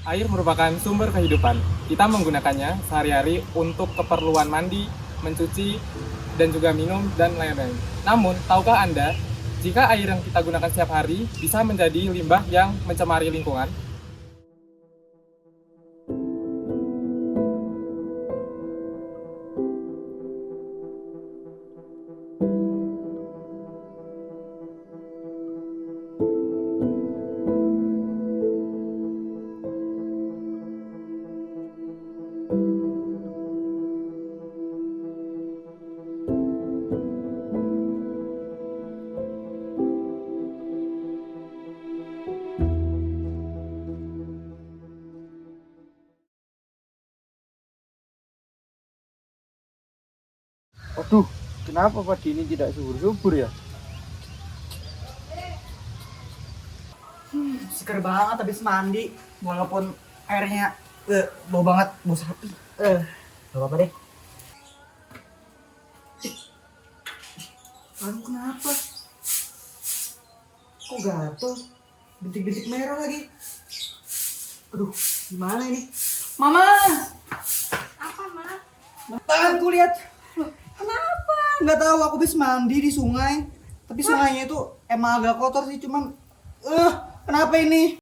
Air merupakan sumber kehidupan. Kita menggunakannya sehari-hari untuk keperluan mandi, mencuci, dan juga minum, dan lain-lain. Namun, tahukah Anda, jika air yang kita gunakan setiap hari bisa menjadi limbah yang mencemari lingkungan? Waduh, kenapa padi ini tidak subur-subur ya? Seger banget habis mandi, walaupun airnya bau banget, bau sapi. Gak apa-apa deh. Aduh, kenapa? Kok gatel? Bintik-bintik merah lagi. Aduh, gimana ini? Mama! Apa, Ma? Tanganku lihat. Loh, kenapa? Nggak tahu, aku habis mandi di sungai. Tapi sungainya itu emang agak kotor sih, cuman kenapa ini?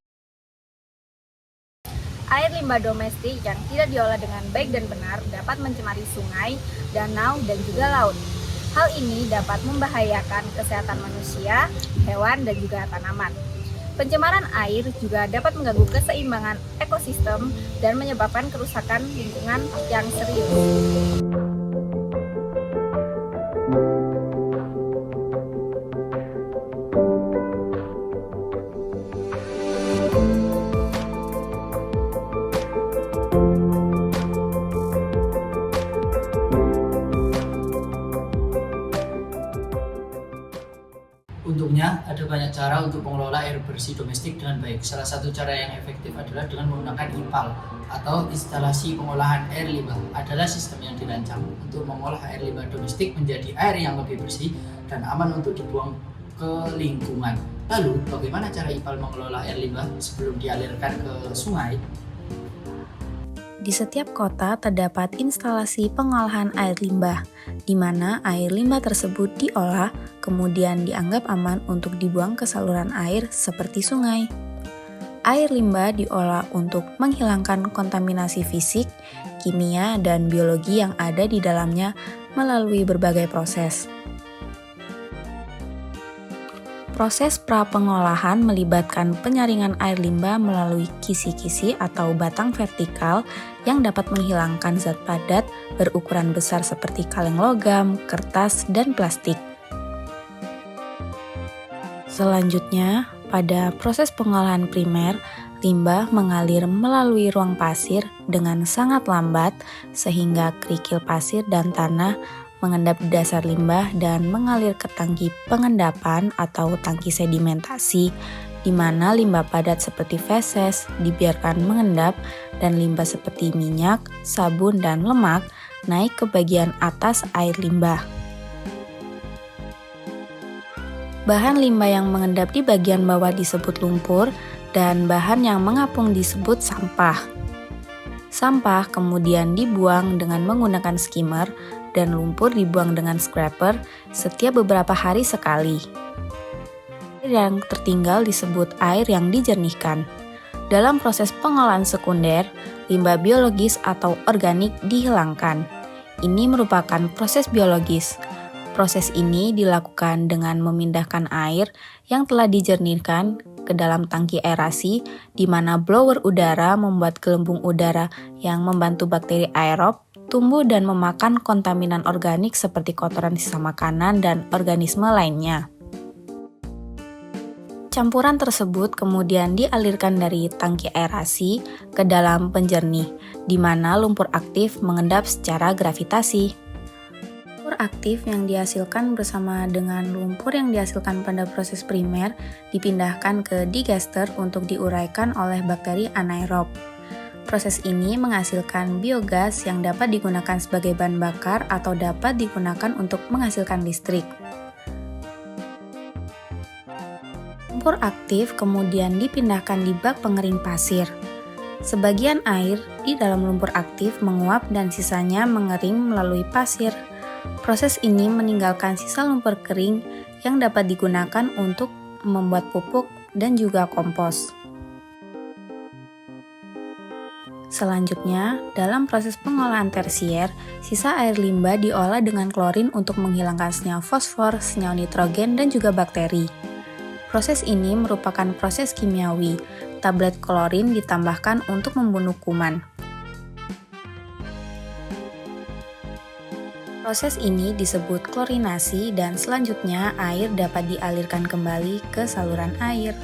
Air limbah domestik yang tidak diolah dengan baik dan benar dapat mencemari sungai, danau, dan juga laut. Hal ini dapat membahayakan kesehatan manusia, hewan, dan juga tanaman. Pencemaran air juga dapat mengganggu keseimbangan ekosistem dan menyebabkan kerusakan lingkungan yang serius. Untungnya, ada banyak cara untuk mengelola air bersih domestik dengan baik. Salah satu cara yang efektif adalah dengan menggunakan IPAL atau instalasi pengolahan air limbah. Adalah sistem yang dirancang untuk mengolah air limbah domestik menjadi air yang lebih bersih dan aman untuk dibuang ke lingkungan. Lalu, bagaimana cara IPAL mengelola air limbah sebelum dialirkan ke sungai? Di setiap kota terdapat instalasi pengolahan air limbah, di mana air limbah tersebut diolah, kemudian dianggap aman untuk dibuang ke saluran air seperti sungai. Air limbah diolah untuk menghilangkan kontaminasi fisik, kimia, dan biologi yang ada di dalamnya melalui berbagai proses. Proses pra-pengolahan melibatkan penyaringan air limbah melalui kisi-kisi atau batang vertikal yang dapat menghilangkan zat padat berukuran besar seperti kaleng logam, kertas, dan plastik. Selanjutnya, pada proses pengolahan primer, limbah mengalir melalui ruang pasir dengan sangat lambat sehingga kerikil pasir dan tanah mengendap di dasar limbah dan mengalir ke tangki pengendapan atau tangki sedimentasi, di mana limbah padat seperti feses dibiarkan mengendap dan limbah seperti minyak, sabun, dan lemak naik ke bagian atas air limbah. Bahan limbah yang mengendap di bagian bawah disebut lumpur dan bahan yang mengapung disebut sampah. Sampah kemudian dibuang dengan menggunakan skimmer dan lumpur dibuang dengan scraper setiap beberapa hari sekali. Air yang tertinggal disebut air yang dijernihkan. Dalam proses pengolahan sekunder, limbah biologis atau organik dihilangkan. Ini merupakan proses biologis. Proses ini dilakukan dengan memindahkan air yang telah dijernihkan ke dalam tangki aerasi, di mana blower udara membuat gelembung udara yang membantu bakteri aerob tumbuh dan memakan kontaminan organik seperti kotoran sisa makanan dan organisme lainnya. Campuran tersebut kemudian dialirkan dari tangki aerasi ke dalam penjernih, di mana lumpur aktif mengendap secara gravitasi. Lumpur aktif yang dihasilkan bersama dengan lumpur yang dihasilkan pada proses primer dipindahkan ke digester untuk diuraikan oleh bakteri anaerob. Proses ini menghasilkan biogas yang dapat digunakan sebagai bahan bakar atau dapat digunakan untuk menghasilkan listrik. Lumpur aktif kemudian dipindahkan di bak pengering pasir. Sebagian air di dalam lumpur aktif menguap dan sisanya mengering melalui pasir. Proses ini meninggalkan sisa lumpur kering yang dapat digunakan untuk membuat pupuk dan juga kompos. Selanjutnya, dalam proses pengolahan tersier, sisa air limbah diolah dengan klorin untuk menghilangkan senyawa fosfor, senyawa nitrogen, dan juga bakteri. Proses ini merupakan proses kimiawi. Tablet klorin ditambahkan untuk membunuh kuman. Proses ini disebut klorinasi dan selanjutnya air dapat dialirkan kembali ke saluran air.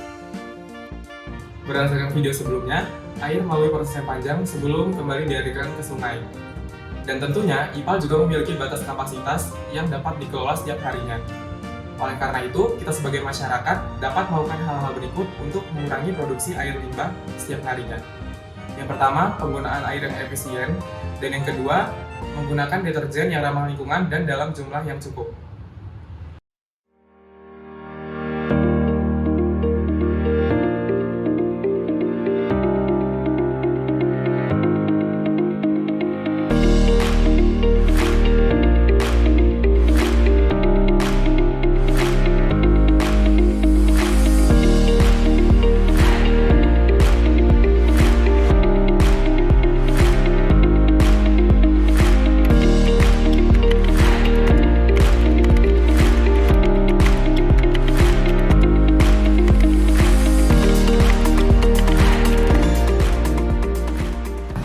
Berdasarkan video sebelumnya, air melalui proses yang panjang sebelum kembali dialirkan ke sungai. Dan tentunya, IPAL juga memiliki batas kapasitas yang dapat dikelola setiap harinya. Oleh karena itu, kita sebagai masyarakat dapat melakukan hal-hal berikut untuk mengurangi produksi air limbah setiap harinya. Yang pertama, penggunaan air yang efisien, dan yang kedua, menggunakan deterjen yang ramah lingkungan dan dalam jumlah yang cukup.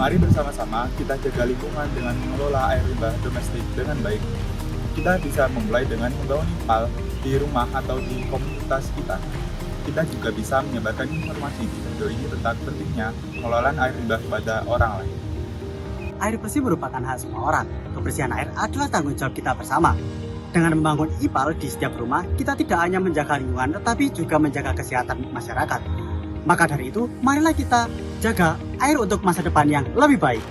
Mari bersama-sama kita jaga lingkungan dengan mengelola air limbah domestik dengan baik. Kita bisa memulai dengan membangun IPAL di rumah atau di komunitas kita. Kita juga bisa menyebarkan informasi di video ini tentang pentingnya pengelolaan air limbah pada orang lain. Air bersih merupakan hak semua orang. Kebersihan air adalah tanggung jawab kita bersama. Dengan membangun IPAL di setiap rumah, kita tidak hanya menjaga lingkungan, tetapi juga menjaga kesehatan masyarakat. Maka dari itu, marilah kita jaga air untuk masa depan yang lebih baik.